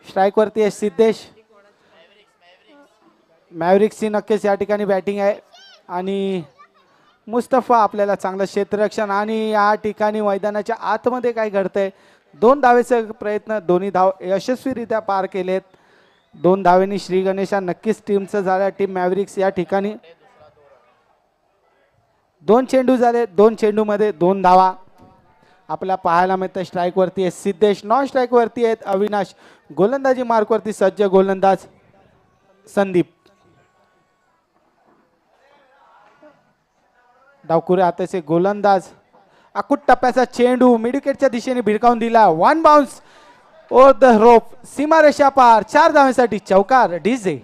Strike वरती आहे सिद्धेश. मॅव्हरिक्सची नक्कीच या ठिकाणी बॅटिंग आहे आणि मुस्तफा आपल्याला चांगलं क्षेत्ररक्षण आणि या ठिकाणी मैदानाच्या आतमध्ये काय घडतंय. 2 धावेचे प्रयत्न, दोन्ही धाव यशस्वीरित्या पार केलेत. 2 धावेनी श्री गणेशा नक्कीच टीमचं झालं. टीम मॅव्हरिक्स या ठिकाणी 2 चेंडू झाले, 2 चेंडूमध्ये 2 धावा आपल्याला पाहायला मिळतं. स्ट्राइक वरती आहे सिद्धेश, नॉन स्ट्राइक वरती आहेत अविनाश. गोलंदाजी मार्क वरती सज्ज गोलंदाज संदीप. डावकुरे हाताचे गोलंदाज. अकुट टप्प्याचा चेंडू मिडविकेटच्या दिशेने भिरकावून दिला. 1 बाउन्स ओव्हर द रोप, सीमारेषा पार. 4 धावांसाठी चौकार डीजे.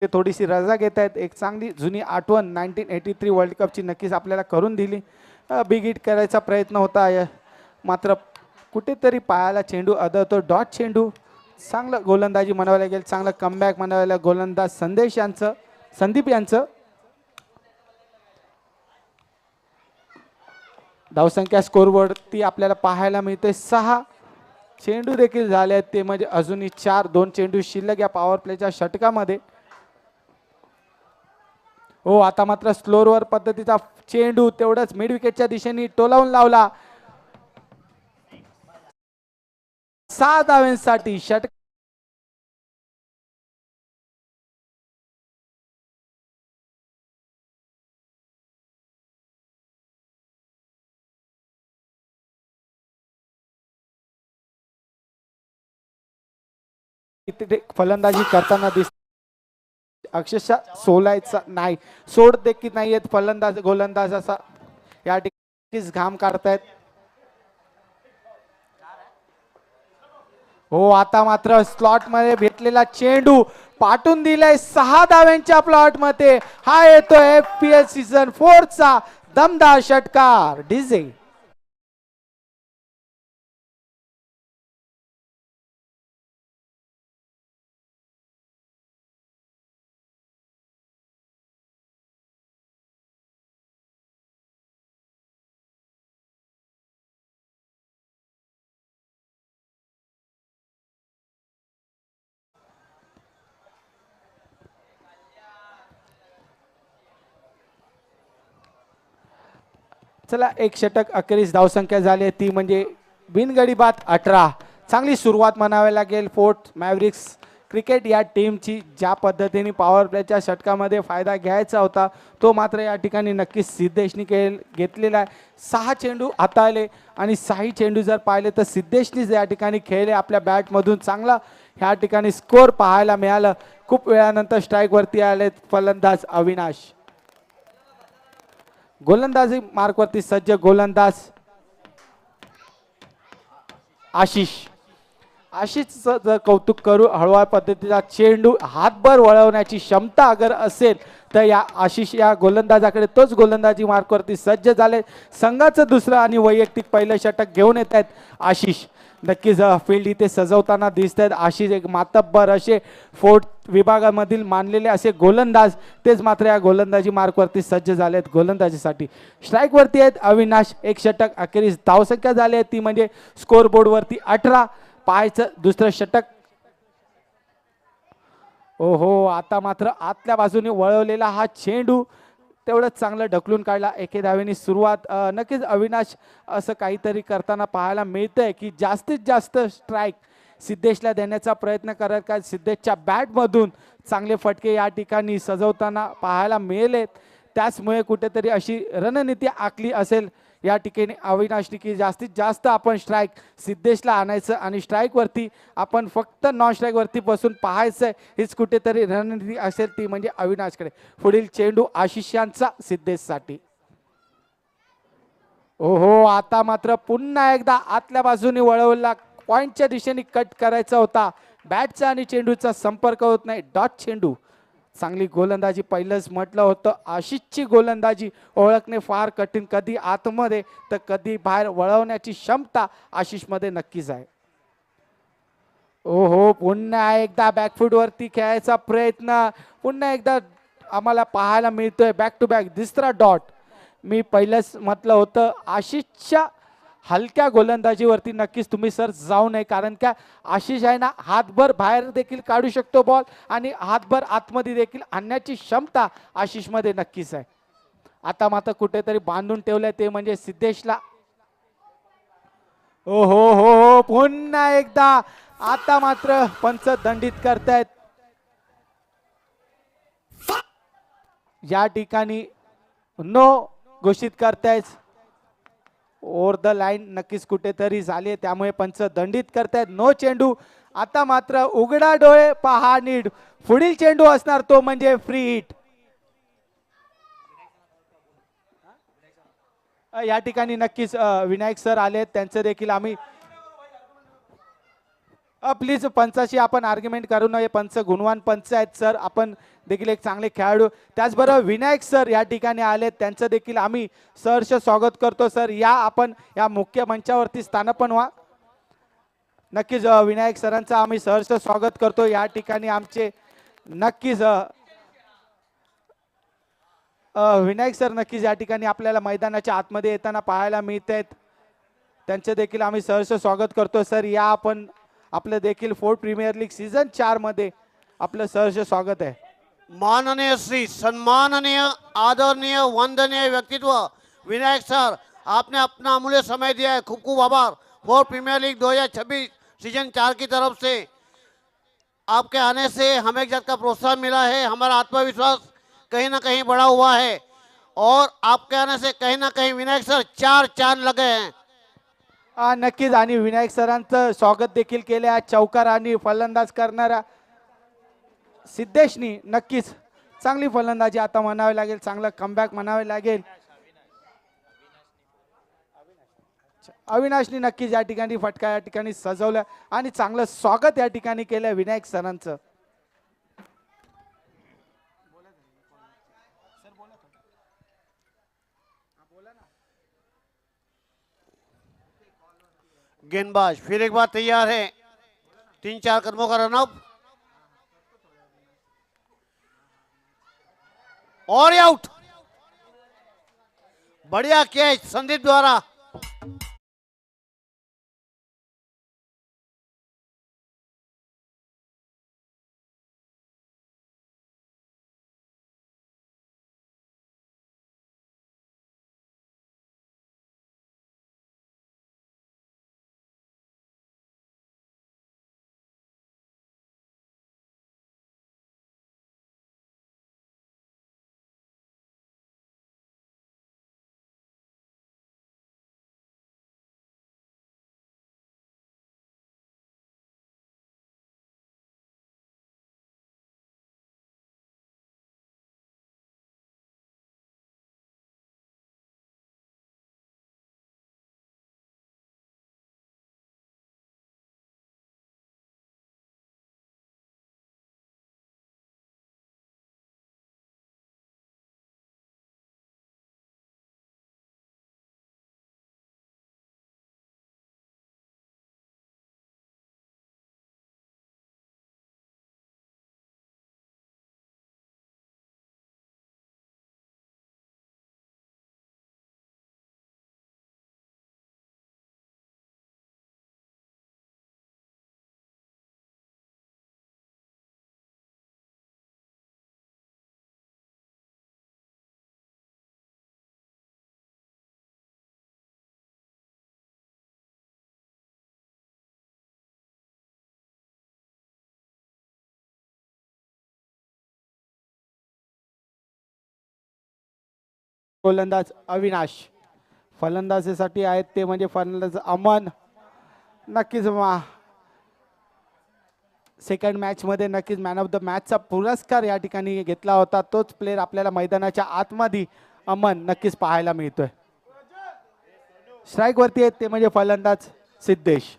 ते थोडीशी रजा घेत आहेत. एक चांगली जुनी आठवण 1983 वर्ल्ड कपची नक्कीच आपल्याला करून दिली. बिग हिट करायचा प्रयत्न होता मात्र कुठेतरी पायाला चेंडू आदळतो. डॉट चेंडू. चांगलं गोलंदाजी म्हणावं लागेल, चांगलं कमबॅक म्हणावं लागेल गोलंदाज संदीप यांचं. धावसंख्या स्कोरवरती आपल्याला पाहायला मिळते 6 चेंडू देखील झाले आहेत. ते म्हणजे अजूनही 4, 2 चेंडू शिल्लक या पॉवर प्लेच्या षटकामध्ये. हो, आता मात्र स्लोअर पद्धतीचा चेंडू तेवढंच मिड विकेटच्या दिशेने टोलावून लावला. 6 धावांसाठी षटक. फलंदाजी करताना दिसत. अक्षरशः सोलायचा नाही, सोड देखील नाही आहेत फलंदाज गोलंदाज असा या ठिकाणी घाम काढतायत. हो, आता मात्र स्लॉट मध्ये भेटलेला चेंडू पाठवून दिलाय 6 धाव्यांच्या प्लॉट मध्ये. हा येतोय FPL सीझन 4 चा दमदार षटकार डीजे. चला, एक षटक अखेरीस धावसंख्या झाली ती म्हणजे बिनगडी बाद 18. चांगली सुरुवात म्हणावी लागेल फोर्ट मॅव्हरिक्स क्रिकेट या टीमची. ज्या पद्धतीने पॉवर प्लेच्या षटकामध्ये फायदा घ्यायचा होता तो मात्र या ठिकाणी नक्कीच सिद्धेशनी घेतलेला आहे. 6 चेंडू हाताळले आणि 6 चेंडू जर पाहिले तर सिद्धेशनीच या ठिकाणी खेळले. आपल्या बॅटमधून चांगला ह्या ठिकाणी स्कोर पाहायला मिळालं. खूप वेळानंतर स्ट्राईक वरती आले फलंदाज अविनाश. गोलंदाजी मार्कवरती सज्ज गोलंदाज आशिषचं जर कौतुक करू. हळूवार पद्धतीचा चेंडू हातभर वळवण्याची क्षमता अगर असेल तर या आशिष या गोलंदाजाकडे तोच गोलंदाजी मार्कवरती सज्ज झाले. संघाचं दुसरं आणि वैयक्तिक पहिलं षटक घेऊन येत आहेत आशिष. नक्कीच फील्ड इथे सजवताना दिसत आहेत आशिष. एक मातब्बर असे फोर्थ विभागामधील मानलेले असे गोलंदाज तेच मात्र या गोलंदाजी मार्कवरती सज्ज झाले आहेत गोलंदाजीसाठी. स्ट्राईक वरती आहेत अविनाश. एक षटक अखेरीस धावसंख्या झाली आहे ती म्हणजे स्कोर बोर्डवरती 18. पाहायचं दुसरं षटक. ओहो, आता मात्र आतल्या बाजूने वळवलेला हा चेंडू तेवढंच चांगलं ढकलून काढला. एके धावेनी सुरुवात. नक्कीच अविनाश असं काहीतरी करताना पाहायला मिळतंय की जास्तीत जास्त स्ट्राईक सिद्धेशला देण्याचा प्रयत्न करत काय. सिद्धेशच्या बॅटमधून चांगले फटके या ठिकाणी सजवताना पाहायला मिळेलेत. त्याचमुळे कुठेतरी अशी रणनीती आखली असेल या ठिकाणी अविनाशनी की जास्तीत जास्त आपण स्ट्राईक सिद्धेशला आणायचं आणि स्ट्राईक वरती आपण फक्त नॉन स्ट्राईक वरती बसून पाहायचं. हीच कुठेतरी रणनीती असेल ती म्हणजे अविनाशकडे. पुढील चेंडू आशिष यांचा सिद्धेशसाठी. ओहो, आता मात्र पुन्हा एकदा आतल्या बाजूने वळवला. पॉइंटच्या दिशेने कट करायचा होता. बॅटचा आणि चेंडूचा संपर्क होत नाही. डॉट चेंडू. चांगली गोलंदाजी. पहिलंच म्हटलं होतं आशिषची गोलंदाजी ओळखणे फार कठीण. कधी आतमध्ये तर कधी बाहेर वळवण्याची क्षमता आशिषमध्ये नक्कीच आहे. ओहो, पुन्हा एकदा बॅकफूट वरती खेळायचा प्रयत्न पुन्हा एकदा आम्हाला पाहायला मिळतोय. बॅक टू बॅक तिसरा डॉट. मी पहिलंच म्हटलं होतं आशिषच्या हलक्या गोलंदाजीवरती नक्कीच तुम्ही सर जाऊ नये, कारण का आशिष आहे ना हातभर बाहेर देखील काढू शकतो बॉल आणि हातभर आतमध्ये देखील आणण्याची क्षमता आशिषमध्ये नक्कीच आहे. आता मात्र कुठेतरी बांधून ठेवलंय ते म्हणजे सिद्धेशला. ओ हो हो हो, पुन्हा एकदा आता मात्र पंच दंडित करतायत. या ठिकाणी नो घोषित करतायत. ओव्हर द लाईन नक्कीच कुठेतरी झाले, त्यामुळे पंच दंडित करतायत. नो चेंडू. आता मात्र उघडा डोळे पहा नीट, पुढील चेंडू असणार तो म्हणजे फ्री हिट. या ठिकाणी नक्कीच विनायक सर आले, त्यांचं देखील आम्ही प्लीज पंचाशी आपण आर्ग्युमेंट करू नये. पंच गुणवान पंच आहेत सर, आपण देखील एक चांगले खेळाडू. त्याचबरोबर विनायक सर या ठिकाणी आले, त्यांचं देखील आम्ही सहर्ष स्वागत करतो. सर या आपण या मुख्य मंचावरती स्थानपण व्हा. नक्कीच विनायक सरांचं आम्ही सहर्ष स्वागत करतो. या ठिकाणी आमचे नक्कीच विनायक सर नक्कीच या ठिकाणी आपल्याला मैदानाच्या आतमध्ये येताना पाहायला मिळत आहेत, त्यांचे देखील आम्ही सहर्ष स्वागत करतो. सर या आपण आपलं देखील फोर्थ प्रीमियर लीग सीझन 4 मध्ये आपलं सहर्ष स्वागत आहे. माननीय श्री सम्माननीय आदरणीय वंदनीय व्यक्तित्व विनायक सर, आपने अपना अमूल्य समय दिया है, खूब खूब आभार। फोर्थ प्रीमियर लीग 2026 सीजन 4 की तरफ से आपके आने से हमें एक जात का प्रोत्साहन मिला है, हमारा आत्मविश्वास कहीं ना कहीं बढ़ा हुआ है और आपके आने से कहीं ना कहीं विनायक सर 4 चांद लगे हैं। नक्कीच आणि विनायक सरांचं स्वागत देखील केले. आज चौकार आणि फलंदाज करणारा सिद्धेशनी नक्कीच चांगली फलंदाजी आता म्हणावी लागेल, चांगला कमबॅक म्हणावे लागेल. अविनाशनी नक्कीच या ठिकाणी फटका या ठिकाणी सजवलं आणि चांगलं स्वागत या ठिकाणी केलं विनायक सरांचं. गेंदबाज फिर एक बार तैयार है, 3-4 कदमों का रनअप और आउट। बढ़िया कैच संदीप द्वारा। गोलंदाज अविनाश, फलंदाजीसाठी आहेत ते म्हणजे फलंदाज अमन. नक्कीच सेकंड मॅच मध्ये नक्कीच मॅन ऑफ द मॅचचा पुरस्कार या ठिकाणी घेतला होता. तोच प्लेअर आपल्याला मैदानाच्या आतमध्ये अमन नक्कीच पाहायला मिळतोय. स्ट्राईक वरती आहेत ते म्हणजे फलंदाज सिद्धेश.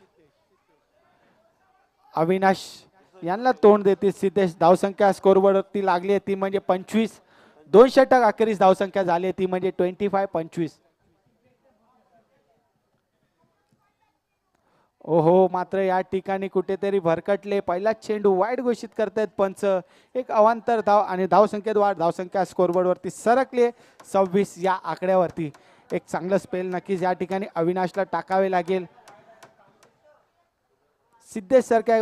अविनाश यांना तोंड देते सिद्धेश. धावसंख्या स्कोरवरती लागली आहे ती म्हणजे 25. 2 षटक अखेरीस धावसंख्या झाली आहे ती म्हणजे 25-25. ओहो, मात्र या ठिकाणी कुठेतरी भरकटले. पहिला चेंडू वाईट घोषित करतायत पंच. एक अवांतर धाव आणि धावसंख्येत वाढ. धावसंख्या स्कोरबोर्डवरती सरकली 26 या आकड्यावरती. एक चांगलं स्पेल नक्कीच या ठिकाणी अविनाशला टाकावे लागेल. सिद्धेश सारख्या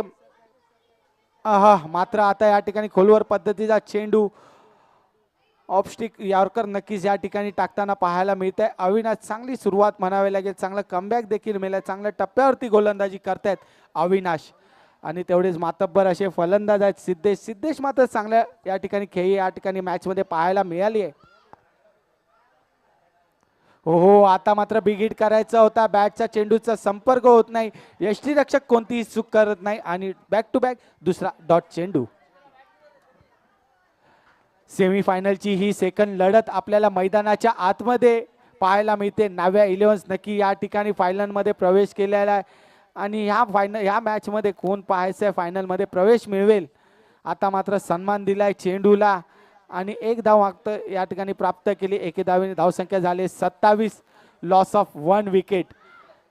मात्र आता या ठिकाणी खोलवर पद्धतीचा चेंडू ऑफस्टिक यॉर्कर नक्कीच या ठिकाणी टाकताना पाहायला मिळत आहे. अविनाश चांगली सुरुवात म्हणावी लागेल. चांगलं कमबॅक देखील मिळालं. चांगल्या टप्प्यावरती गोलंदाजी करतायत अविनाश आणि तेवढेच मातब्बर असे फलंदाज आहेत सिद्धेश. सिद्धेश मात्र चांगल्या या ठिकाणी खेळी या ठिकाणी मॅच मध्ये पाहायला मिळाली आहे. हो, आता मात्र बिग हिट करायचा होता. बॅटचा चेंडूचा संपर्क होत नाही. यष्टीरक्षक कोणतीही चूक करत नाही आणि बॅक टू बॅक दुसरा डॉट चेंडू. सेमीफायनलची ही सेकंड लढत आपल्याला मैदानाच्या आतमध्ये पाहायला मिळते. नाव्या 11 नक्की या ठिकाणी फायनलमध्ये प्रवेश केलेला आहे आणि ह्या मॅचमध्ये कोण पाहायचं आहे फायनलमध्ये प्रवेश मिळवेल. आता मात्र सन्मान दिलाय चेंडूला आणि एक धाव मागतं या ठिकाणी प्राप्त केली. एके धावेने धावसंख्या झाली 27. Loss of 1 wicket.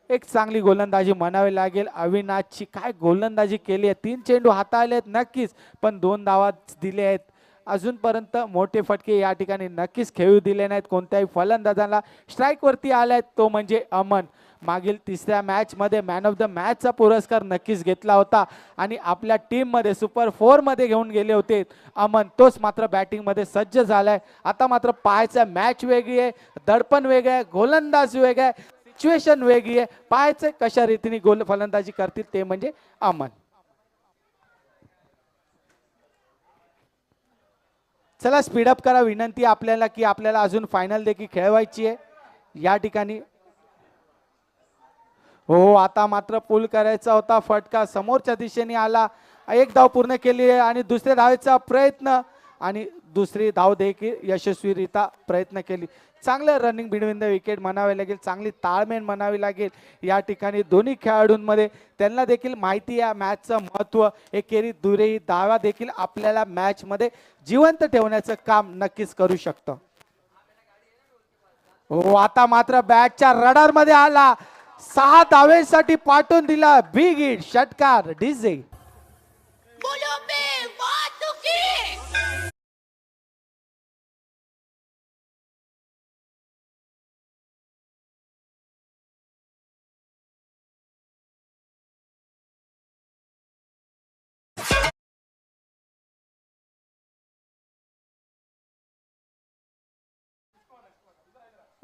एक चांगली गोलंदाजी म्हणावी लागेल. अविनाशची काय गोलंदाजी केली आहे. 3 चेंडू हाताळले आहेत नक्कीच, पण 2 धावा दिले आहेत. अजूनपर्यंत मोठे फटके या ठिकाणी नक्कीच खेळू दिले नाहीत कोणत्याही फलंदाजाला. स्ट्राईक वरती आलाय तो म्हणजे अमन. मागील तिसऱ्या मॅच मध्ये मॅन ऑफ द मॅचचा पुरस्कार नक्कीच घेतला होता आणि आपल्या टीम मध्ये सुपर 4 मध्ये घेऊन गेले होते अमन. तोच मात्र बॅटिंग मध्ये सज्ज झालाय. आता मात्र पाहायचं मॅच वेगळी आहे, दडपण वेगळं आहे, गोलंदाज वेगळं आहे, सिच्युएशन वेगळी आहे. पाहायचं कशा रीतीने फलंदाजी करतील ते म्हणजे अमन. चला स्पीडअप करा. विनंती आपल्याला की आपल्याला अजून फायनल देखील खेळवायची आहे या ठिकाणी. हो, आता मात्र पुल करायचा होता. फटका समोरच्या दिशेने आला. एक धाव पूर्ण केली आहे आणि दुसऱ्या धावेचा प्रयत्न आणि दुसरी धाव देखील यशस्वीरित्या प्रयत्न केली. चांगलं रनिंग बिटवीन द विकेट म्हणावे लागेल. चांगली ताळमेळ म्हणावी लागेल या ठिकाणी दोन्ही खेळाडूंमध्ये. त्यांना देखील माहिती आहे मॅचचं महत्त्व. एकेरी दुरेही धावा देखील आपल्याला मॅचमध्ये जिवंत ठेवण्याचं काम नक्कीच करू शकतं. हो, आता मात्र बॅटच्या रडारमध्ये आला. 6 धावेसाठी पाठवून दिला. बिग हिट षटकार डीजे.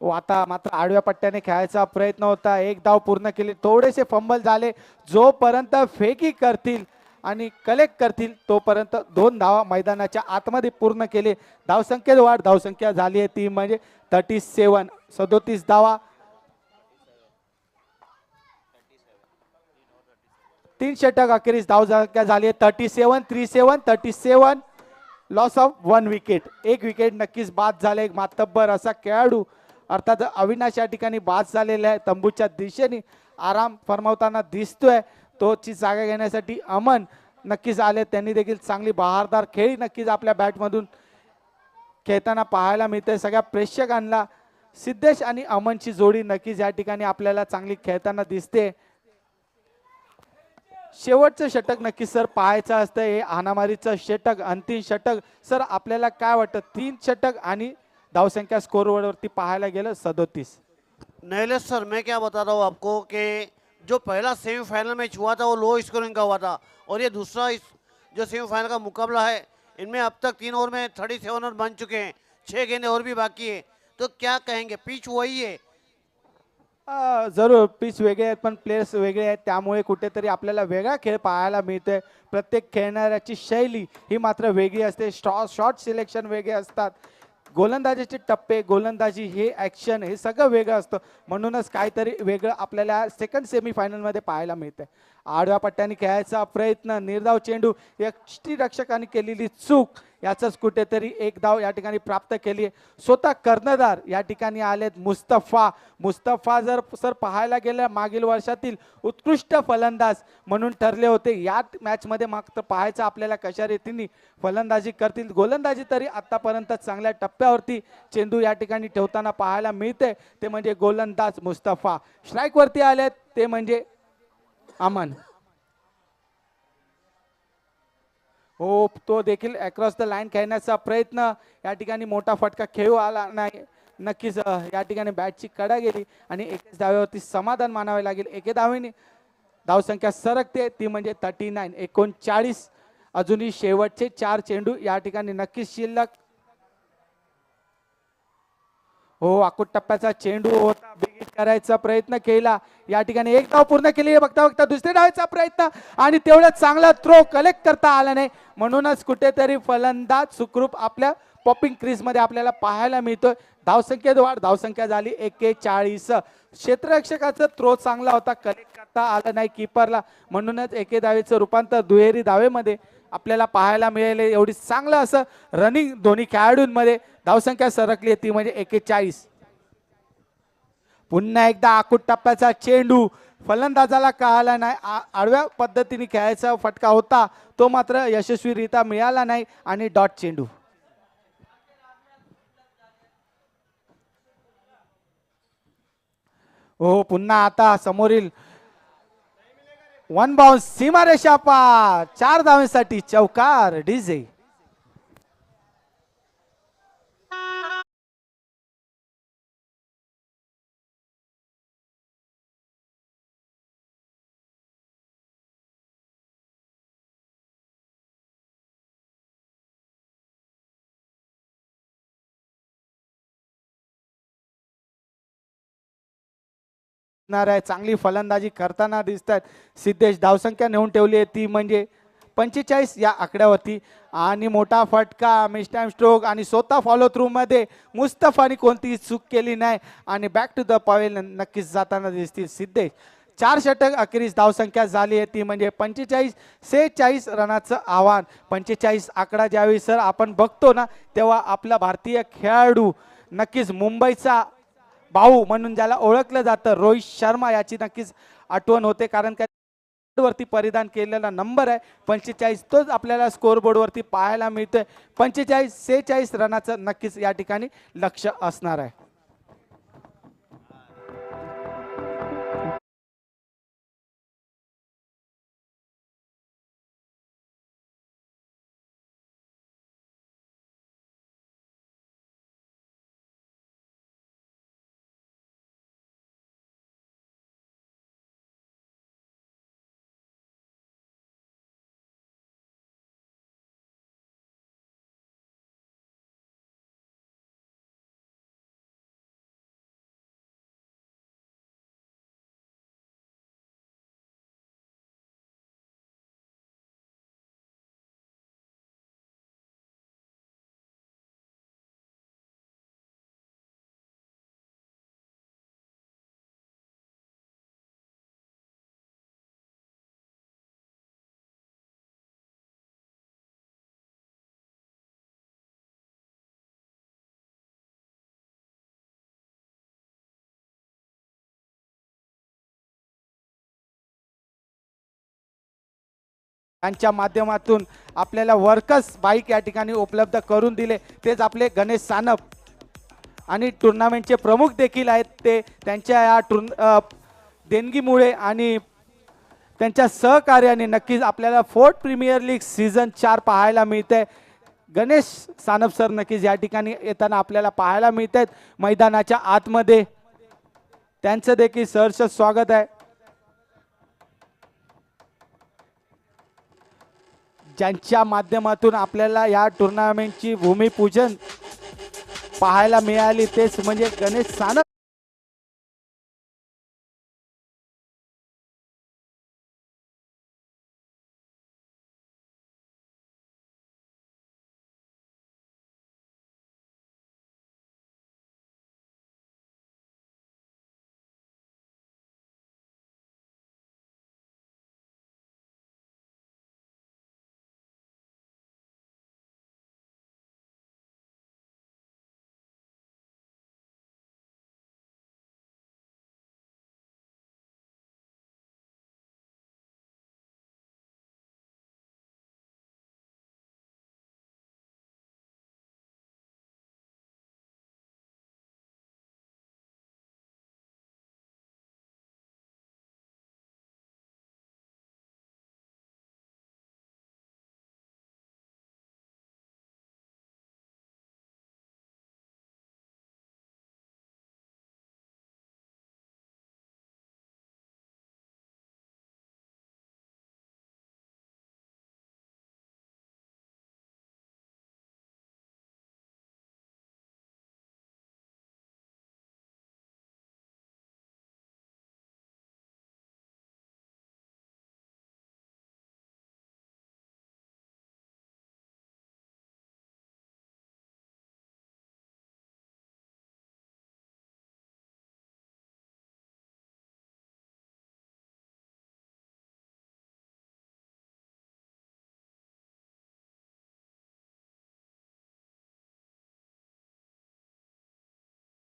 आता मात्र आडव्या पट्ट्याने खेळायचा प्रयत्न होता. एक धाव पूर्ण केली. थोडेसे फंबल झाले. जोपर्यंत फेकी करतील आणि कलेक्ट करतील तोपर्यंत 2 धावा मैदानाच्या आतमध्ये पूर्ण केले. धावसंख्येत वाढ. धावसंख्या झाली आहे ती म्हणजे 37. 37 धावा. 3 षटक अखेरीस धावसंख्या झाली आहे 37. Loss of 1 wicket. 1 विकेट नक्कीच बाद झाले. एक मातब्बर असा खेळाडू अर्थात अविनाश या ठिकाणी बाद झालेला आहे. तंबूच्या दिशेने आराम फरमावताना दिसतोय. तोची जागा घेण्यासाठी अमन नक्कीच आले. त्यांनी देखील चांगली बहारदार खेळी नक्कीच आपल्या बॅटमधून खेळताना पाहायला मिळते. सगळ्या प्रेक्षकांना सिद्धेश आणि अमनची जोडी नक्कीच या ठिकाणी आपल्याला चांगली खेळताना दिसते. शेवटचं षटक नक्की सर पाहायचं असतं. हे हाणामारीचं षटक, अंतिम षटक. सर आपल्याला काय वाटतं 3 षटक आणि धावसंख्या स्कोरवरती पाहायला गेलं 37. नैलेश सर, मैं क्या बता रहा हूँ आपको कि जो पहला सेमीफाइनल मैच हुआ था वो लो स्कोरिंग का हुआ था और ये दूसरा जो सेमीफाइनल का मुकाबला है इनमें अब तक 3 ओवर में 37 रन बन चुके हैं. 6 गेंदें और भी बाकी है. तो क्या कहेंगे, पिच वही है? जरूर पिच वेगळे आहेत पण प्लेयर्स वेगळे आहेत. त्यामुळे कुठेतरी आपल्याला वेगळा खेळ पाहायला मिळतोय. प्रत्येक खेळणाऱ्याची शैली ही मात्र वेगळी असते. शॉर्ट सिलेक्शन वेगळे असतात. गोलंदाजीचे टप्पे, गोलंदाजी हे ॲक्शन हे सगळं वेगळं असतं. म्हणूनच काहीतरी वेगळं आपल्याला सेकंड सेमीफायनलमध्ये पाहायला मिळतंय. आडव्या पट्ट्याने खेळायचा प्रयत्न. निर्धाव चेंडू. यष्टीरक्षकांनी केलेली चूक याचंच कुठेतरी एक धाव या ठिकाणी प्राप्त केली आहे. स्वतः कर्णधार या ठिकाणी आलेत मुस्तफा जर सर पाहायला गेलं मागील वर्षातील उत्कृष्ट फलंदाज म्हणून ठरले होते. या मॅचमध्ये मात्र पाहायचं आपल्याला कशा रीतीने फलंदाजी करतील. गोलंदाजी तरी आतापर्यंत चांगल्या टप्प्यावरती चेंडू या ठिकाणी ठेवताना पाहायला मिळते ते म्हणजे गोलंदाज मुस्तफा. स्ट्राईक वरती आलेत ते म्हणजे अमन. हो, तो देखील अक्रॉस द लाईन खेळण्याचा प्रयत्न, या ठिकाणी मोठा फटका खेळू आला नाही. नक्कीच या ठिकाणी बॅटची कडा गेली आणि एकेच धावेवरती समाधान मानावे लागेल. एके धावेने धावसंख्या सरकते ती म्हणजे 39 39. अजूनही शेवटचे 4 चेंडू या ठिकाणी नक्कीच शिल्लक. हो, आकुट टप्प्याचा चेंडू होता, बिगिट करायचा प्रयत्न केला. या ठिकाणी एक धाव पूर्ण केली. बघता बघता दुसऱ्या धावेचा प्रयत्न आणि तेवढा चांगला थ्रो कलेक्ट करता आला नाही. म्हणूनच कुठेतरी फलंदाज सुखरूप आपल्या पॉपिंग क्रीज मध्ये आपल्याला पाहायला मिळतोय. धावसंख्येत वाढ, धावसंख्या झाली 41. क्षेत्ररक्षकाचा थ्रो चांगला होता, कलेक्ट करता आला नाही कीपरला. म्हणूनच एके धावेचं रूपांतर दुहेरी धावेमध्ये आपल्याला पाहायला मिळेल. एवढी चांगलं असं रनिंग दोन्ही खेळाडूंमध्ये. धावसंख्या सरकली ती म्हणजे 41. पुन्हा एकदा आकुट टप्प्याचा चेंडू फलंदाजाला कळाला नाही. आडव्या पद्धतीने खेळायचा फटका होता, तो मात्र यशस्वीरित्या मिळाला नाही आणि डॉट चेंडू. हो, पुन्हा आता समोरील वन बाउन्स सीमारेषा पार. 4 धावांसाठी चौकार डीजे. चांगली फलंदाजी करताना दिसतात सिद्धेश. धावसंख्या नेऊन ठेवली आहे ती म्हणजे 45 या आकड्यावरती. आणि मोठा फटका, मिस टाइम स्ट्रोक आणि स्वतः फॉलो थ्रू मध्ये मुस्तफानी कोणतीही चूक केली नाही आणि बॅक टू द पवेल नक्कीच जाताना दिसतील सिद्धेश. 4 षटक अखेरीस धावसंख्या झाली आहे ती म्हणजे 45-46 रनाचं आव्हान. 45 आकडा ज्यावेळी सर आपण बघतो ना, तेव्हा आपला भारतीय खेळाडू नक्कीच मुंबईचा भाऊ म्हणून ज्याला ओळखलं जातं रोहित शर्मा याची नक्कीच आठवण होते. कारण का वरती परिधान केलेला नंबर आहे 45, तोच आपल्याला स्कोर बोर्ड वरती पाहायला मिळतोय. 45-46 रनाचं नक्कीच या ठिकाणी लक्ष असणार आहे. त्यांच्या माध्यमातून आपल्याला वर्कर्स बाईक या ठिकाणी उपलब्ध करून दिले. तेच आपले गणेश सानप आणि टुर्नामेंटचे प्रमुख देखील आहेत. ते त्यांच्या या देणगीमुळे आणि त्यांच्या सहकार्याने नक्कीच आपल्याला फोर्थ प्रीमियर लीग सीझन 4 पाहायला मिळते. गणेश सानप सर नक्कीच या ठिकाणी येताना आपल्याला पाहायला मिळत आहेत मैदानाच्या आतमध्ये. त्यांचं देखील सहर्ष स्वागत आहे. ज्यांच्या माध्यमातून आपल्याला या टुर्नामेंटची भूमिपूजन पाहायला मिळाली तेच म्हणजे गणेश सानप.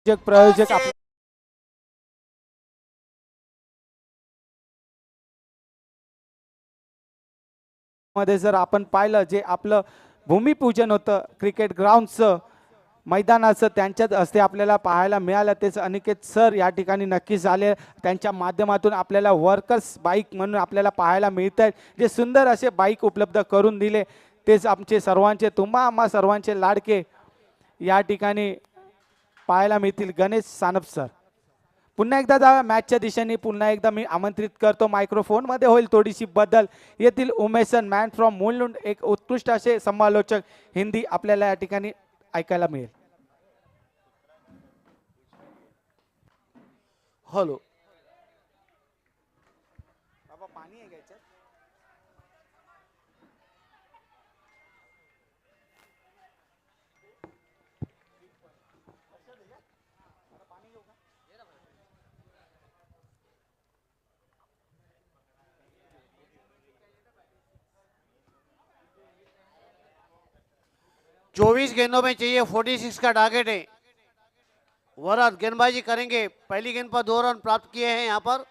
प्रायोजक मध्ये जर आपण पाहिलं जे आपलं भूमिपूजन होतं क्रिकेट ग्राउंडचं मैदानाचं त्यांच्याच हस्ते आपल्याला पाहायला मिळालं. तेच अनिकेत सर या ठिकाणी नक्कीच आले. त्यांच्या माध्यमातून आपल्याला वर्कर्स बाईक म्हणून आपल्याला पाहायला मिळत आहेत. जे सुंदर असे बाईक उपलब्ध करून दिले तेच आमचे सर्वांचे तुम्हा आम्हा सर्वांचे लाडके या ठिकाणी पाहायला मिळतील गणेश सानप सर. पुन्हा एकदा जाऊया मॅचच्या दिशेने. पुन्हा एकदा मी आमंत्रित करतो मायक्रोफोनमध्ये होईल थोडीशी बदल. येथील उमेशन मॅन फ्रॉम मुलुंड एक उत्कृष्ट असे समालोचक हिंदी आपल्याला या ठिकाणी ऐकायला मिळेल. हॅलो. बाबा पाणी आहे घ्यायचं. चौबीस गेंदों में चाहिए 46 का टारगेट है. वरद गेंदबाजी करेंगे. पहली गेंद पर 2 रन प्राप्त किए हैं यहाँ पर.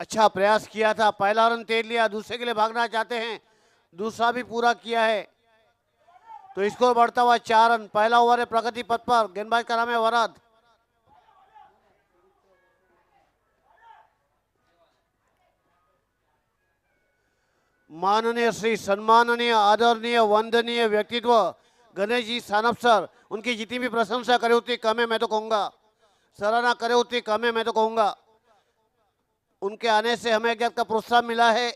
अच्छा प्रयास किया था. पहला रन तेज लिया. दूसरे के लिए भागना चाहते हैं. दूसरा भी पूरा किया है तो स्कोर बढ़ता हुआ 4 रन. पहला ओवर है प्रगति पथ पर. गेंदबाज का नाम है वरद. माननीय श्री सम्माननीय आदरणीय वंदनीय व्यक्तित्व गणेश जी सानप सर, उनकी जितनी भी प्रशंसा करे उतनी कम है मैं तो कहूँगा. सराहना करे उतनी कम है मैं तो कहूँगा. उनके आने से हमें एक का प्रोत्साहन मिला है.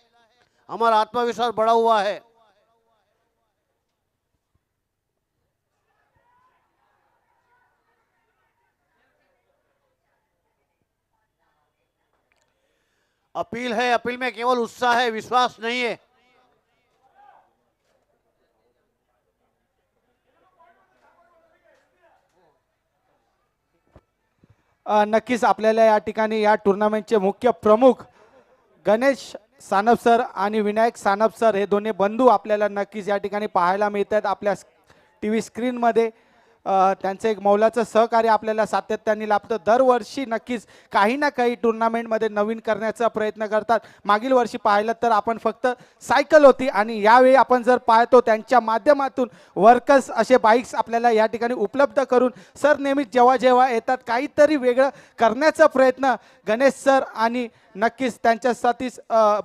हमारा आत्मविश्वास बढ़ा हुआ है. अपील है. अपील में केवल उत्साह है, विश्वास नहीं है. नक्कीच आपल्याला या ठिकाणी या टुर्नामेंटचे मुख्य प्रमुख गणेश सानप सर आणि विनायक सानप सर हे दोन्ही बंधू आपल्याला नक्कीच या ठिकाणी पाहायला मिळतात आपल्या टीव्ही स्क्रीनमध्ये. त्यांचं एक मौलाचं सहकार्य आपल्याला सातत्याने लाभतं. दरवर्षी नक्कीच काही ना काही टुर्नामेंटमध्ये नवीन करण्याचा प्रयत्न करतात. मागील वर्षी पाहिलं तर आपण फक्त सायकल होती आणि यावेळी आपण जर पाहतो त्यांच्या माध्यमातून वर्कर्स असे बाईक्स आपल्याला या ठिकाणी उपलब्ध करून सर नेहमीच जेव्हा जेव्हा येतात काहीतरी वेगळं करण्याचा प्रयत्न गणेश सर आणि नक्कीच त्यांच्यासाठी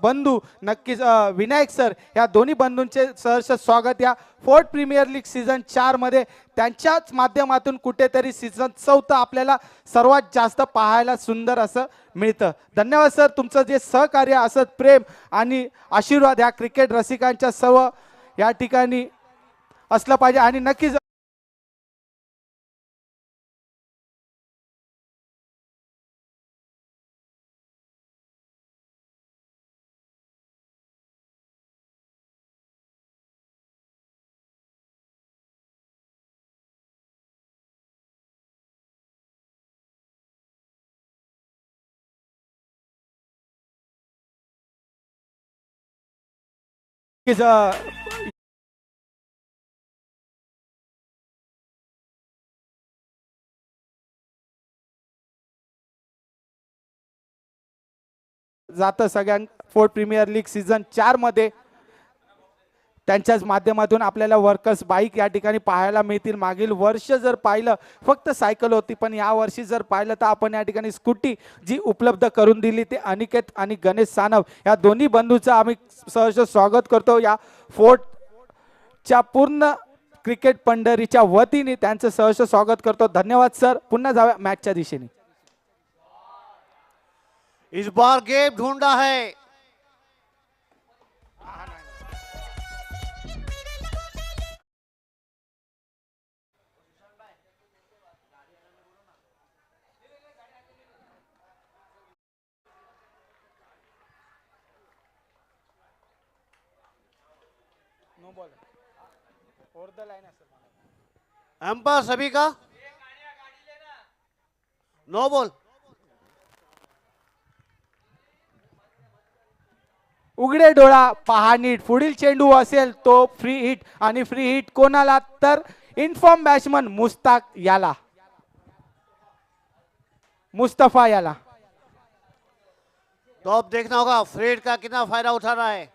बंधू नक्कीच विनायक सर या दोन्ही बंधूंचे सहर्ष स्वागत या फोर्थ प्रीमियर लीग सीझन 4 मध्ये. त्यांच्याच माध्यमातून कुठेतरी सीझन 4 आपल्याला सर्वात जास्त पाहायला सुंदर असं मिळतं. धन्यवाद सर. तुमचं जे सहकार्य असत प्रेम आणि आशीर्वाद या क्रिकेट रसिकांच्या सर्व या ठिकाणी असलं पाहिजे. आणि नक्कीच जातं सगळ्यां फोर्थ प्रीमियर लीग सीझन 4 मध्ये त्यांच्याच माध्यमातून आपल्याला वर्कर्स बाईक या ठिकाणी पाहायला मिळतील. मागील वर्ष जर पाहिलं फक्त सायकल होती पण या वर्षी जर पाहिलं तर आपण या ठिकाणी स्कूटी जी उपलब्ध करून दिली ते अनिकेत आणि गणेश सानप या दोन्ही बंधूचं आम्ही सहर्ष स्वागत करतो. या फोर्टच्या पूर्ण क्रिकेट पंढरीच्या वतीने त्यांचं सहर्ष स्वागत करतो. धन्यवाद सर. पुन्हा जाऊया मॅचच्या दिशेने. इस बार गेप ढूंढा है. एम्पायर सभी का नो बॉल. उघडे डोळा पहा नीट. पुढील चेंडू असेल तो फ्री हिट आणि फ्री हिट कोणाला तर इन्फॉर्म बॅट्समन मुस्ताक याला, मुस्तफा याला. तो अब देखना होगा फ्रेड का कितना फायदा उठा रहा है.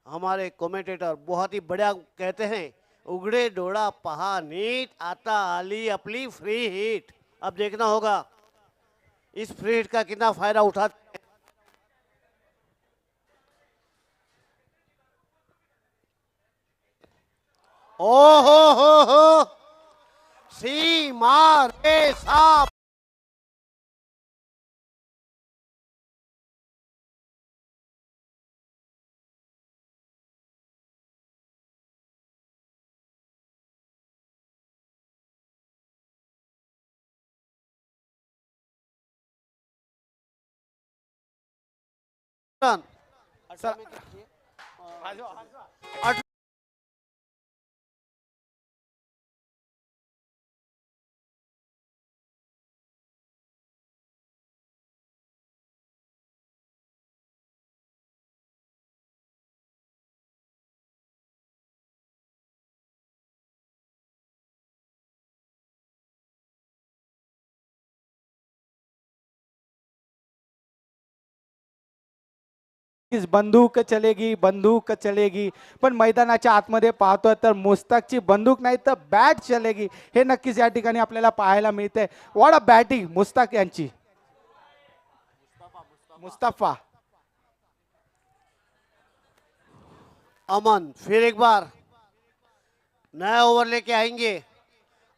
हमारे कमेंटेटर बहुत ही बढ़िया कहते हैं, उघडे डोळा पहा नीट, आता आली अपनी फ्री हिट. अब देखना होगा इस फ्री हिट का कितना फायदा उठा. ओ हो सी मार रे साप. रन. बंदूक चलेगी, बंदूक चलेगी. पण मैदानाच्या आतमध्ये पाहतोय तर मुस्ताकची बंदूक नाही तर बॅट चलेगी, हे नक्कीच या ठिकाणी आपल्याला पाहायला मिळते. व्हॉट अ बॅटिंग मुस्ताक यांची. मुस्तफा. अमन फिर एक बार नया ओवर लेके आएंगे.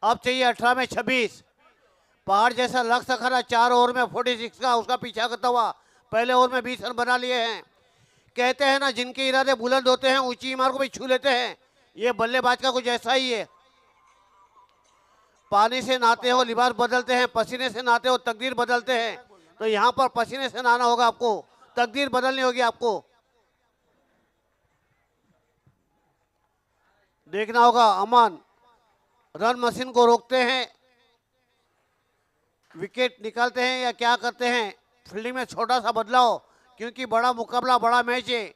अब चाहिए 18 में 26. पहाड़ जैसा लक्ष्य खरा 4 ओवर में 46 का उसका पीछा करता हुआ पहले ओवर में 20 रन बना लिए हैं. कहते हैं ना जिनके इरादे बुलंद होते हैं ऊंची इमारत को भी छू लेते हैं. ये बल्लेबाज का कुछ ऐसा ही है. पानी से नहाते हो लिबास बदलते हैं, पसीने से नहाते हो तकदीर बदलते हैं. तो यहाँ पर पसीने से नहाना होगा आपको, तकदीर बदलनी होगी आपको. देखना होगा अमन रन मशीन को रोकते हैं, विकेट निकालते हैं या क्या करते हैं. फील्डिंग में छोटा सा बदलाव, क्योंकि बड़ा मुकाबला बड़ा मैच है.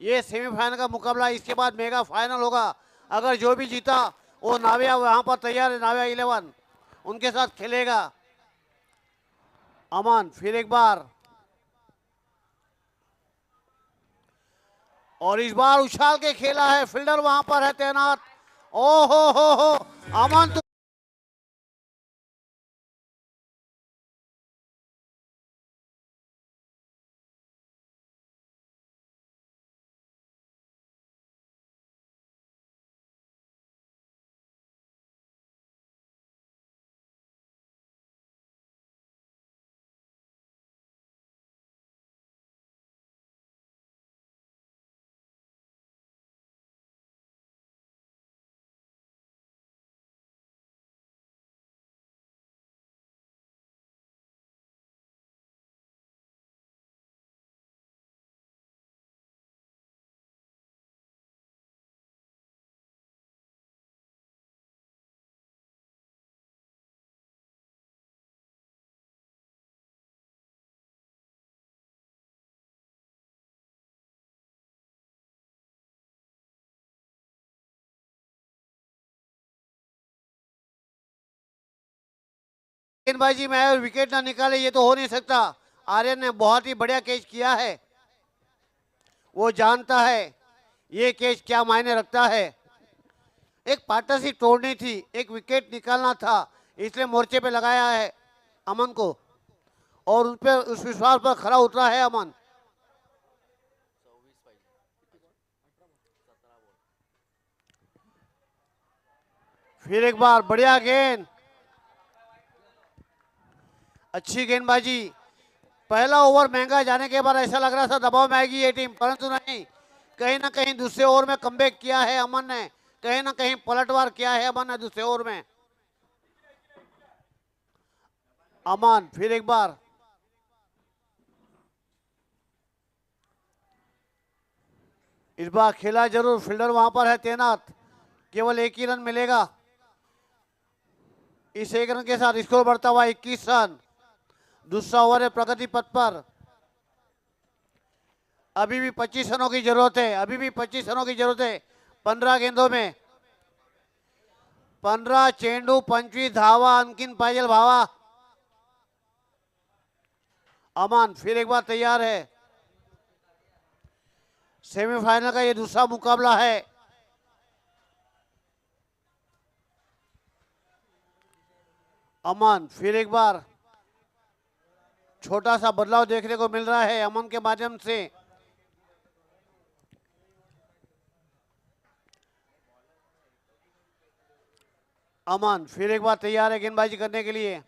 ये सेमीफाइनल का मुकाबला, इसके बाद मेगा फाइनल होगा. अगर जो भी जीता वो नाविया वहां पर तैयार है, नाविया 11 उनके साथ खेलेगा. अमन फिर एक बार, और इस बार उछाल के खेला है, फील्डर वहां पर है तैनात. ओ हो अमन तो गेंदबाजी में और विकेट ना निकाले ये तो हो नहीं सकता. आर्यन ने बहुत ही बढ़िया कैच किया है. वो जानता है ये कैच क्या मायने रखता है. एक पार्टनरशिप तोड़नी थी, एक विकेट निकालना था, इसलिए मोर्चे पे लगाया है अमन को, और उस पे उस विश्वास पर खरा उतरा है अमन. फिर एक बार बढ़िया गेंद, अच्छी गेंदबाजी. पहला ओवर महंगा जाने के बाद ऐसा लग रहा था दबाव में आएगी ये टीम, परंतु नहीं. कहीं ना कहीं दूसरे ओवर में कमबैक किया है अमन ने, कहीं ना कहीं पलटवार किया है अमन ने दूसरे ओवर में. अमन फिर एक बार, इस बार खेला जरूर, फील्डर वहां पर है तैनात, केवल एक ही रन मिलेगा. इस एक रन के साथ स्कोर बढ़ता हुआ 21 रन. दूसरा ओवर है प्रगति पथ पर। अभी भी 25 रनों की जरूरत है, अभी भी 25 रनों की जरूरत है 15 गेंदों में। 15 चेंडू 25 धावा आणखीन पाहिजे भावा। अमन फिर एक बार तैयार है। सेमीफाइनल का ये दूसरा मुकाबला है। अमन फिर एक बार छोटा सा बदलाव देखने को मिल रहा है अमन के माध्यम से। अमन फिर एक बार तैयार है गेंदबाजी करने के लिए।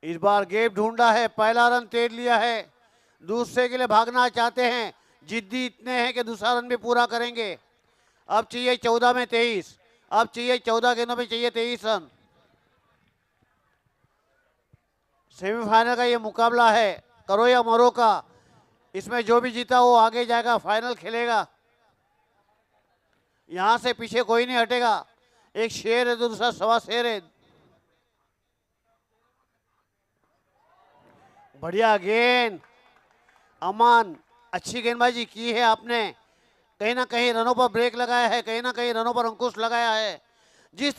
इस बार गेप ढूंढा है, पहला रन तेज लिया है, दूसरे के लिए भागना चाहते हैं, जिद्दी इतने हैं कि दूसरा रन भी पूरा करेंगे। अब चाहिए 14 में 23, अब चाहिए 14 गेंदों में चाहिए 23 रन। सेमीफाइनल का ये मुकाबला है, करो या मरो का। इसमें जो भी जीता वो आगे जाएगा, फाइनल खेलेगा। यहां से पीछे कोई नहीं हटेगा। एक शेर है तो दूसरा सवा शेर है। बढ़िया गेंद अमन, अच्छी गेंदबाजी की है आपने। कहीं ना कहीं रनों पर ब्रेक लगाया है, कहीं ना कहीं रनों पर अंकुश लगाया है। जिस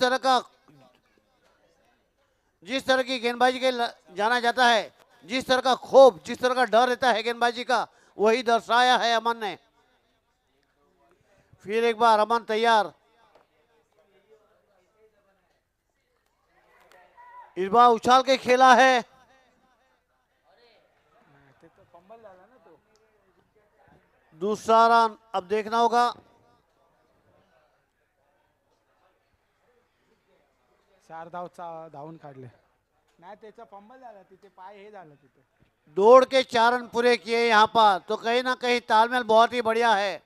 तरह की गेंदबाजी के जाना जाता है, जिस तरह का खौफ, जिस तरह का डर रहता है गेंदबाजी का, वही दर्शाया है अमन ने। फिर एक बार अमन तैयार। इस बार उछाल के खेला है। दूसरा रन अब देखना होगा। चार धावून काढले नाही, त्याचा फंबल झाला तिथे, पाय हे झालं तिथे। दौड़ के 4 रन पूरे किए यहाँ पर, तो कहीं ना कहीं तालमेल बहुत ही बढ़िया है।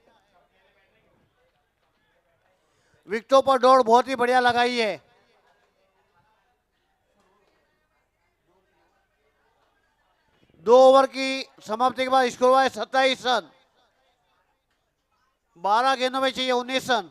विकेटों पर दौड़ बहुत ही बढ़िया लगाई है। दो ओवर की समाप्ति के बाद स्कोर हुआ है 27 रन। 12 गेंदों में चाहिए 19 रन।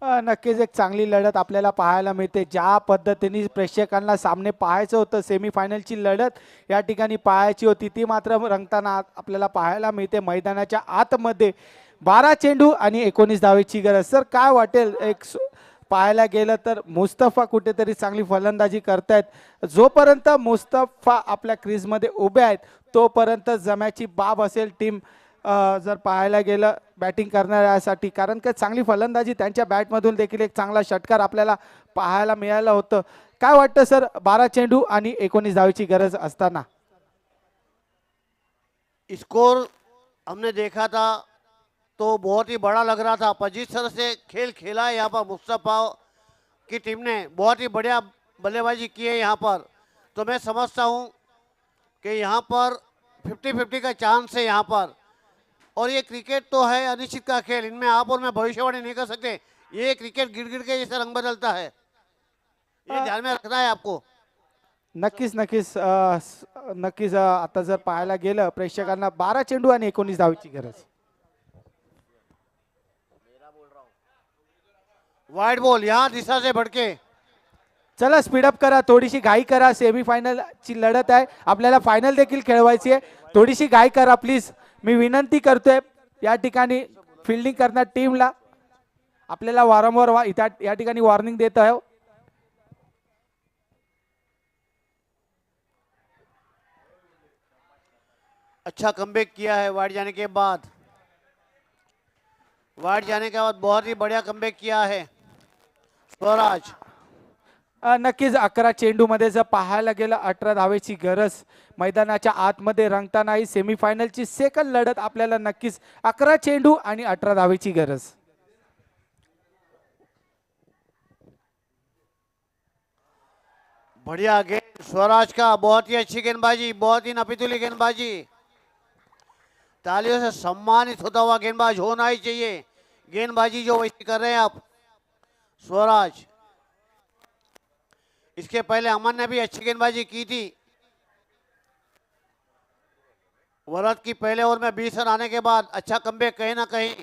नक्कीच एक चांगली लढत आपल्याला पाहायला मिळते। ज्या पद्धतीने प्रेक्षकांना सामने पाहायचं होतं, सेमीफायनलची लढत या ठिकाणी पाहायची होती, ती मात्र रंगताना आपल्याला पाहायला मिळते मैदानाच्या आतमध्ये। 12 चेंडू आणि 19 धावेची गरज। सर काय वाटेल, एक पाहायला गेलं तर मुस्तफा कुठेतरी चांगली फलंदाजी करतायत। जोपर्यंत मुस्तफा आपल्या क्रीजमध्ये उभे आहेत तोपर्यंत जम्याची बाब असेल टीम जर पाहायला गेलं बॅटिंग करणाऱ्यासाठी, कारण की चांगली फलंदाजी त्यांच्या बॅटमधून देखील एक चांगला षटकार आपल्याला पाहायला मिळालं होतं। काय वाटतं सर, 12 चेंडू आणि 19 धावेची गरज असताना? स्कोर हमने देखा था तो बहुत ही बड़ा लग रहा था, पर जिस तरह से खेल खेला है यहाँ पर मुस्तफा की टीम ने, बहुत ही बढ़िया बल्लेबाजी की है यहाँ पर। तो मैं समझता हूँ कि यहाँ पर 50-50 का चांस है यहाँ पर। और ये क्रिकेट तो है अनिश्चित का खेल, इनमें आप और मैं भविष्यवाणी नहीं कर सकते। ये क्रिकेट गिर के जैसे रंग बदलता है, ये ध्यान में रखना है आपको। नक्कीच आता जर पाहायला गेलं प्रेक्षकांना 12 चेंडू आणि 19 धावेची गरज। वाइड बॉल यहाँ दिशा से भटके। चला स्पीडअप करा, थोडीशी घाई करा, सेमीफायनल ची लढत आहे, आपल्याला फायनल देखील खेळवायची आहे। थोडीशी घाई करा प्लीज, मी विनंती करतोय या ठिकाणी फिल्डिंग करणार टीमला। आपल्याला वारंवार या ठिकाणी वॉर्निंग देत आहे। अच्छा कमबैक किया है वाइड जाने के बाद, वाइड जाने के बाद बहुत ही बढ़िया कमबैक किया है स्वराज। नक्कीच 11 चेंडू मध्ये जर पाहायला गेलं 18 धावेची गरज मैदानाच्या आतमध्ये रंगतानाही सेमीफायनलची सेकंड लढत आपल्याला नक्कीच 11 चेंडू आणि 18 धावेची गरज। बढ़िया गेंद स्वराज का, बहुत ही अच्छी गेंदबाजी, बहुत ही नपीतुली गेंदबाजी। तालियों से सम्मानित होता हुआ गेंदबाज होना ही चाहिए। गेंदबाजी जो वैसी कर रहे हैं आप स्वराज। इसके पहले अमन ने भी अच्छी गेंदबाजी की थी। वरद की पहले ओवर में 20 रन आने के बाद अच्छा कमबैक, कहीं ना कहीं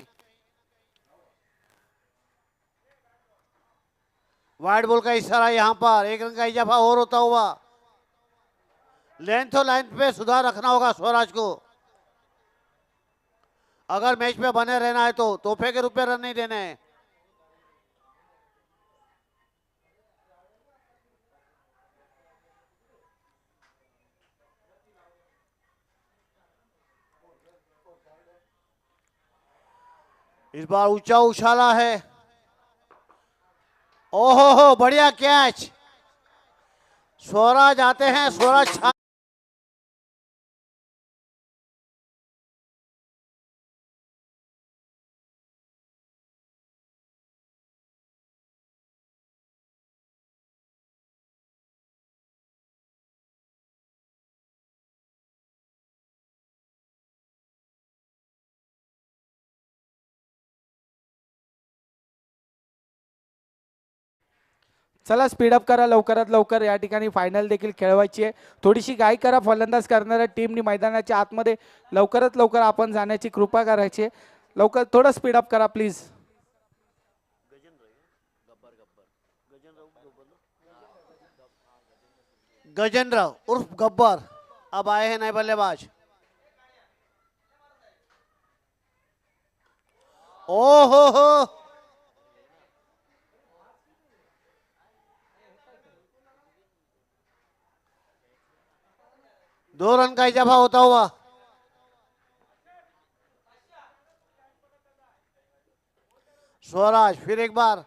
वाइड बॉल का इशारा यहाँ पर, एक रन का इजाफा और होता हुआ। लेंथ और लाइन पे सुधार रखना होगा स्वराज को, अगर मैच में बने रहना है तो तोहफे के रूप में रन नहीं देने हैं। इस बार ऊंचा उछाला है, ओहो हो बढ़िया कैच। स्वराज आते हैं, स्वराज चला स्पीडअप करा लवकरात लवकर, या ठिकाणी फायनल देखील खेळवायची आहे. थोडीशी घाई करा, फलंदाज करणाऱ्या टीमनी मैदानाच्या आतमध्ये लवकरात लवकर आपण जाण्याची कृपा करायची आहे. लवकर थोडं स्पीडअप करा प्लीज. गजेंद्र उर्फ गब्बर अब आए हैं नए बल्लेबाज। ओहो हो, 2 रन का इजाफा होता हुआ। स्वराज फिर एक बार,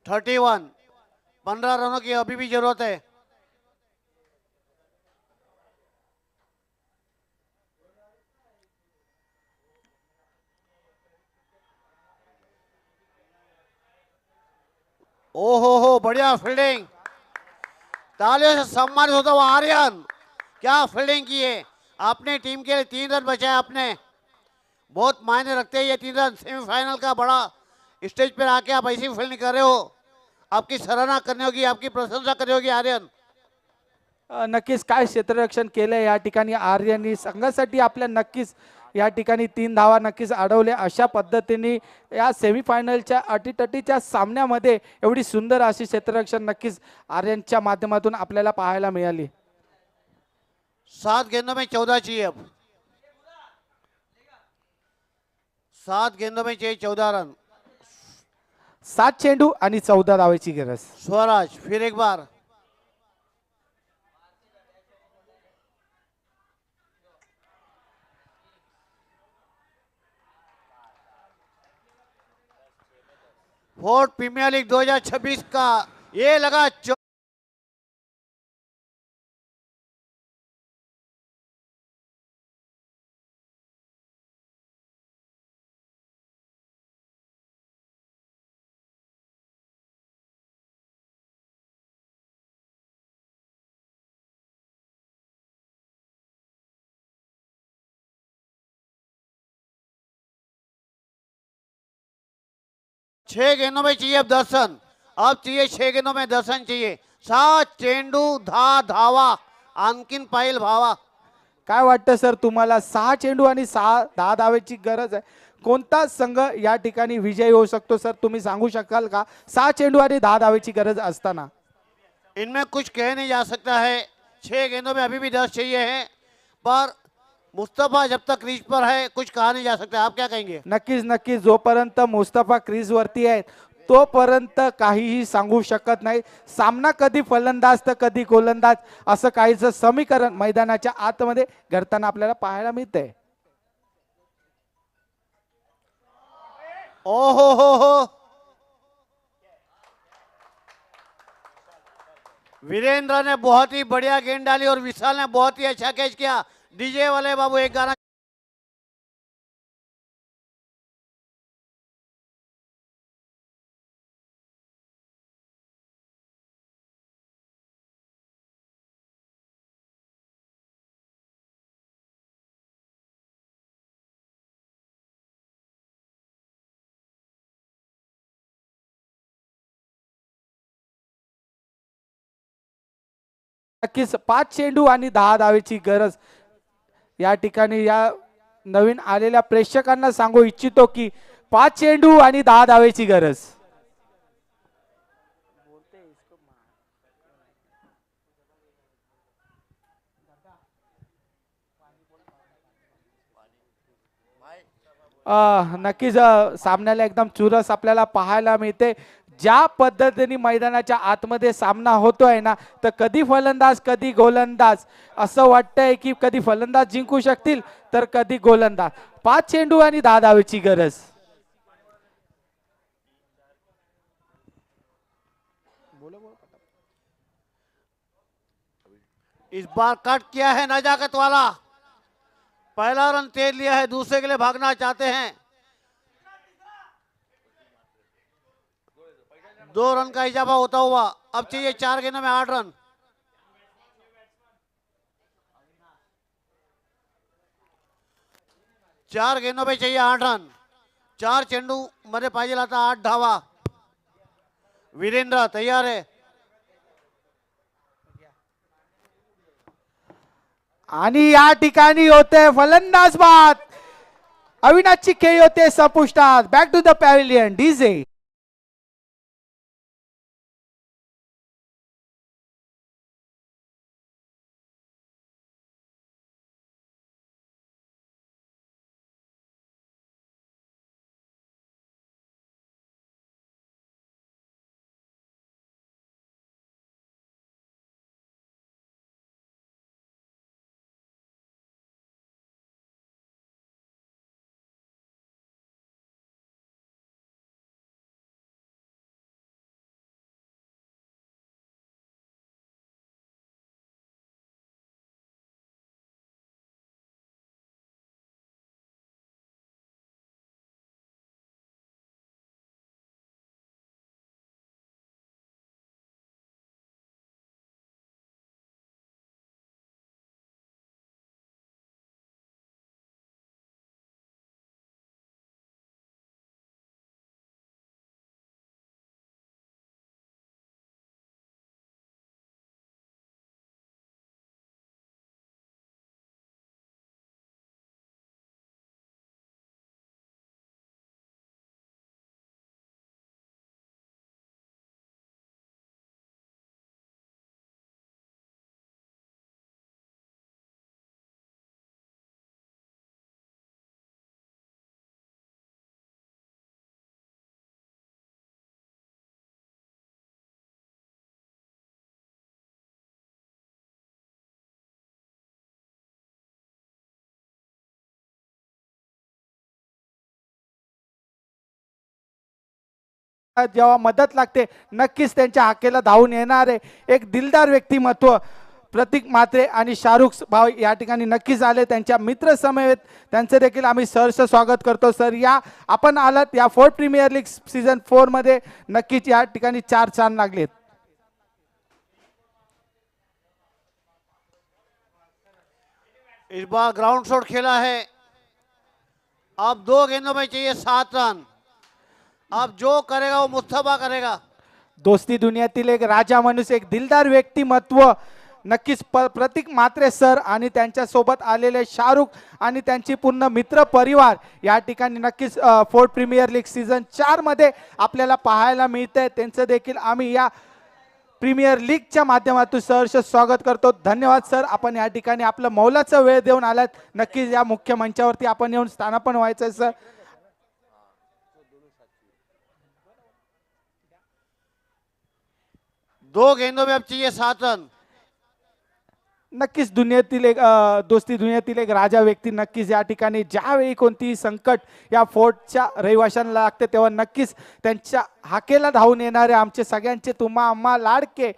31, 15 रनों की अभी भी जरूरत है। ओहो हो बढ़िया फील्डिंग, तालियों से सम्मानित होता हुआ आर्यन, क्या फील्डिंग की है आपने, टीम के लिए 3 रन बचाए आपने, बहुत मायने रखते हैं ये 3 रन। सेमीफाइनल का बड़ा स्टेज पर आके आप ऐसी फील्डिंग कर रहे हो, आपकी सराहना करनी होगी, आपकी प्रशंसा करनी होगी आर्यन। नक्कीच काय क्षेत्ररक्षण केलंय या ठिकाणी आर्यनी, संघासाठी आपल्या नक्कीच या ठिकाणी 3 धावा नक्कीच अडवल्या. अशा पद्धतीने या सेमीफायनलच्या अटीतटीच्या सामन्यामध्ये एवढी सुंदर अशी क्षेत्ररक्षण नक्कीच आर्यनच्या माध्यमातून आपल्याला पाहायला मिळाली. 7 गेंदों में 14 चाहिए अब, 7 गेंदों में चाहिए 14 रन। 7 चेंडू आणि 14 धावेची गरज. स्वराज फिर एक बार, फोर्थ प्रीमियर लीग 2026 का ये लगा 6 गेंदों में चाहिए अब 10 रन, अब चाहिए 6 गेंदों में 10 रन चाहिए। 7 चेंडू 10 धावा, आणखीन पाहिल भावा। काय वाटतं सर तुम्हाला, 6 चेंडू आणि 10 धावेची गरज आहे, कोणता संघ या ठिकाणी विजयी होऊ शकतो सर, तुम्ही सांगू शकाल का? 6 चेंडू आणि 10 धावेची गरज असताना इनमें कुछ कह नहीं जा सकता है, 6 गेंदों में अभी भी 10 चाहिए है, पर मुस्तफा जब तक क्रीज पर है कुछ कहा नहीं जा सकता। आप क्या कहेंगे? नक्कीच नक्कीच, जोपर्यंत मुस्तफा क्रीज वरती आहे तोपर्यंत काहीही सांगू शकत नाही. सामना कधी फलंदाज तर कधी गोलंदाज असं काहीच समीकरण मैदानाच्या आतमध्ये घडताना आपल्याला पाहायला मिळतंय. ओहो हो, वीरेंद्र ने बहुत ही बढ़िया गेंद डाली और विशाल ने बहुत ही अच्छा कैच किया। डीजे वाले बाबू एक गाना। नक्कीच 5 चेंडू आणि 10 धावेची गरज या ठिकाणी या नवीन आलेल्या प्रेक्षकांना सांगू इच्छितो की 5 चेंडू आणि 10 धावेची गरज. नक्कीच सामन्याला एकदम चुरस आपल्याला पाहायला मिळते. ज्या पद्धतीने मैदानाच्या आतमध्ये सामना होतोय ना, तर कधी फलंदाज कधी गोलंदाज असं वाटतंय की कधी फलंदाज जिंकू शकतील तर कधी गोलंदाज. 5 चेंडू आणि 10 धावेची गरज. इस बार कट किया है नजाकत वाला, पहला रन तेज लिया है, दूसरे के लिए भागना चाहते हैं. 2 रन का इजाफा होता हुआ अब चाहिए 4 गेंदों में 8 रन. चार गेंदों पे चाहिए 8 रन. 4 चेंडू मध्ये पाहिजे आता 8 धावा. वीरेंद्र तैयार है. आणि या ठिकाणी होते फलंदाज बाद. अविनाशची खेळी होते संपुष्टात. Back to the pavilion DJ. जेव्हा मदत लागते नक्कीच त्यांच्या हाकेला धावून येणारे एक दिलदार व्यक्तिमत्व प्रतीक म्हात्रे आणि शाहरुख भाऊ या ठिकाणी नक्कीच आले. त्यांच्या मित्र समवेत त्यांचे देखील आम्ही सहर्ष स्वागत करतो. सर या आपण आलात या फोर्थ प्रीमियर लीग सीझन 4 मध्ये नक्कीच या ठिकाणी 4 छान लागलेत. इस बार ग्राउंड शॉट खेला है. अब 2 गेंदों में चाहिए 7 रन. अब जो करेगा वो मुस्तफा करेगा. दोस्ती दुनियातील एक राजा माणूस एक दिलदार व्यक्तिमत्व नक्कीच प्रतीक म्हात्रे सर आणि त्यांच्या सोबत आलेले शाहरुख आणि त्यांची पूर्ण मित्र परिवार या ठिकाणी नक्कीच फोर्थ प्रीमियर लीग सीझन 4 मध्ये आपल्याला पाहायला मिळते. त्यांचं देखील आम्ही या प्रीमियर लीगच्या माध्यमातून सहर्ष स्वागत करतो. धन्यवाद सर, आपण या ठिकाणी आपलं मौलाचा वेळ देऊन आलात. नक्कीच या मुख्य मंचावरती आपण येऊन स्थानापन्न व्हायचं सर. 2 गेंदों में अब चाहिए 7 रन. नक्कीच दुनियेतील एक दोस्ती दुनियेतील एक राजा व्यक्ती नक्कीच या ठिकाणी ज्यावेळी कोणतीही संकट या फोर्टच्या रहिवाशांना लागते तेव्हा नक्कीच त्यांच्या हाकेला धावून येणारे आमचे सगळ्यांचे तुम्हा आम्हा लाडके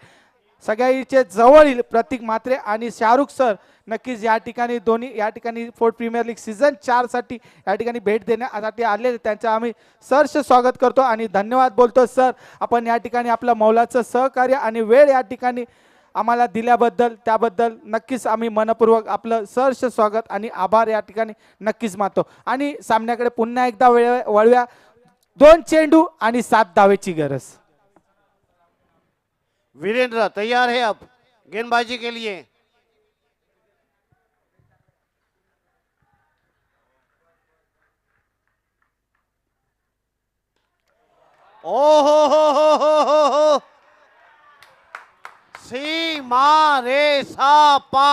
सगळ्यांचे जवळील प्रतीक म्हात्रे आणि शाहरुख सर नक्कीच या ठिकाणी दोन्ही या ठिकाणी फोर्थ प्रीमियर लीग सीझन 4 साठी या ठिकाणी भेट देण्यासाठी आले. त्यांचं आम्ही सहर्ष स्वागत करतो आणि धन्यवाद बोलतो. सर आपण या ठिकाणी आपलं मौलाचं सहकार्य आणि वेळ या ठिकाणी आम्हाला दिल्याबद्दल त्याबद्दल नक्कीच आम्ही मनपूर्वक आपलं सहर्ष स्वागत आणि आभार या ठिकाणी नक्कीच मानतो. आणि सामन्याकडे पुन्हा एकदा वळव्या. 2 चेंडू आणि 7 धावेची गरज. वीरेंद्र तैयार है अब गेंदबाजी के लिए. ओ हो सीमा रे सा पा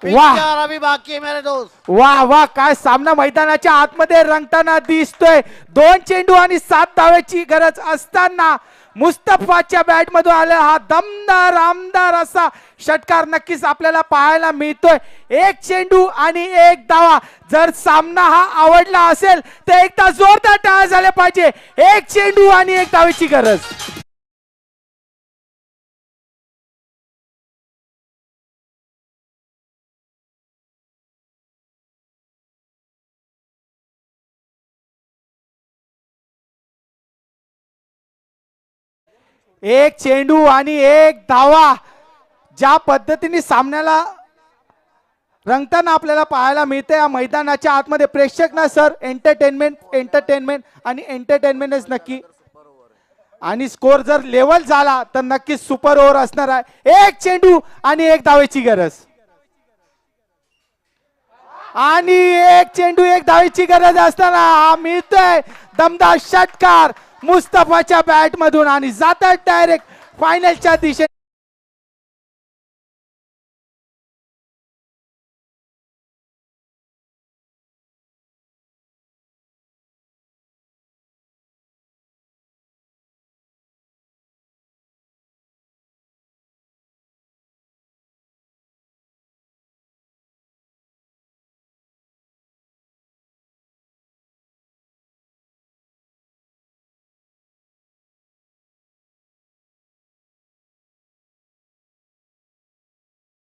वाह! पिक्चर अभी बाकी है मेरे दोस्त. वाह वाह, काय सामना मैदानाच्या आतमध्ये रंगताना दिसतोय. 2 चेंडू आणि 7 धावेची गरज असताना मुस्तफाच्या बॅट मधून आलेला हा दमदार आमदार असा षटकार नक्कीच आपल्याला पाहायला मिळतोय. 1 चेंडू आणि 1 धावा. जर सामना हा आवडला असेल तर एकदा जोरदार टाळ्या झाल्या पाहिजे. 1 चेंडू आणि 1 धावेची गरज. एक चेंडू आणि 1 धावा. ज्या पद्धतीने सामन्याला रंगताना आपल्याला पाहायला मिळते या मैदानाच्या आतमध्ये प्रेक्षक ना सर, एंटरटेनमेंट आणि एंटरटेनमेंटच नक्की. आणि स्कोर जर लेवल झाला तर नक्कीच सुपर ओव्हर असणार आहे. 1 चेंडू आणि 1 धावेची गरज. आणि 1 चेंडू 1 धावेची गरज असताना हा मिळतोय दमदार षटकार मुस्तफाच्या बॅट मधून आणि जातात डायरेक्ट फायनलच्या दिशेने.